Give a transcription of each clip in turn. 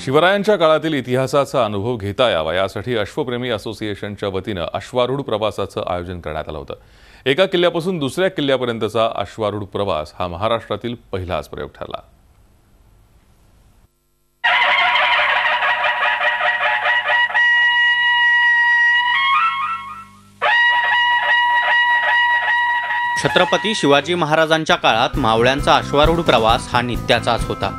शिवरायांच्या काळातील इतिहासाचा अनुभव घेता यावा यासाठी अश्वप्रेमी असोसिएशनच्या वतीने अश्वारूढ प्रवासाचं आयोजन करण्यात आलं होतं। एका किल्ल्यापासून दुसऱ्या किल्ल्यापर्यंतचा अश्वारूढ प्रवास हा महाराष्ट्रातील पहिलाच प्रयोग ठरला। छत्रपती शिवाजी महाराजांच्या काळात मावळ्यांचा अश्वारूढ प्रवास हा नित्याचाच होता।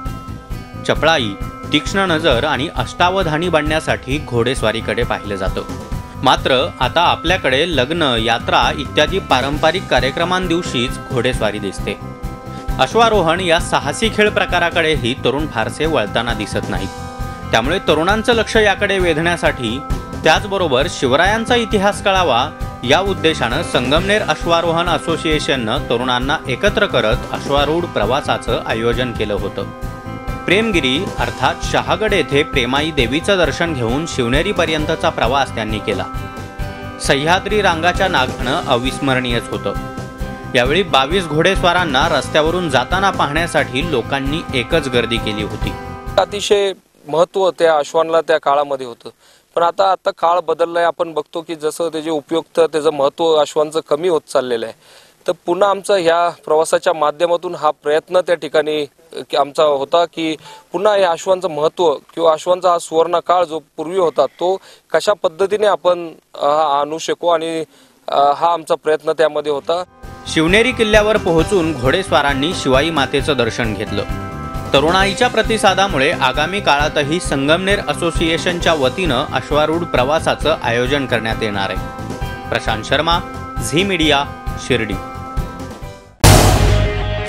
चपळाई, तीक्ष्ण नजर आणि अष्टावधानी बनण्यासाठी घोडेस्वारीकडे पाहिले जातं। मात्र आता आपल्याकडे लग्न, यात्रा इत्यादी पारंपरिक कार्यक्रमांदिवशीच घोडेस्वारी दिसते। अश्वारोहण या साहसी खेळ प्रकाराकडेही तरुण फारसे वळताना दिसत नाहीत। त्यामुळे तरुणांचं लक्ष याकडे वेधण्यासाठी त्याचबरोबर शिवरायांचा इतिहास कळावा या उद्देशानं संगमनेर अश्वारोहण असोसिएशननं तरुणांना एकत्र करत अश्वारूढ प्रवासाचं आयोजन केलं होतं। प्रेमगिरी अर्थात शहागड येथे प्रेमाई देवीचं दर्शन घेऊन शिवनेरीपर्यंतचा प्रवास त्यांनी केला। सह्याद्री रांगाच्या नागणं अविस्मरणीयच होतं। यावेळी 22 घोडेस्वारांना रस्त्यावरून जाताना पाहण्यासाठी लोकांनी एकच गर्दी केली होती। अतिशय महत्त्व त्या अश्वांना त्या काळामध्ये होतं, पण आता काळ बदललाय। आपण बघतो की जसं त्याचे उपयुक्त त्याचं महत्त्व अश्वांचं कमी होत चाललेलं आहे। तर पुन्हा आमचा ह्या प्रवासाच्या माध्यमातून हा प्रयत्न त्या ठिकाणी आमचा होता की पुन्हा या अश्वांचं महत्त्व किंवा अश्वांचा हा सुवर्ण काळ जो पूर्वी होता तो कशा पद्धतीने आपण आणू शकू, आणि हा आमचा प्रयत्न त्यामध्ये होता। शिवनेरी किल्ल्यावर पोहोचून घोडेस्वारांनी शिवाई मातेचं दर्शन घेतलं। तरुणाईच्या प्रतिसादामुळे आगामी काळातही संगमनेर असोसिएशनच्या वतीनं अश्वारूढ प्रवासाचं आयोजन करण्यात येणार आहे। प्रशांत शर्मा, झी मीडिया, शिर्डी।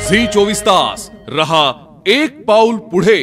झी 24 तास रहा एक पाऊल पुढे।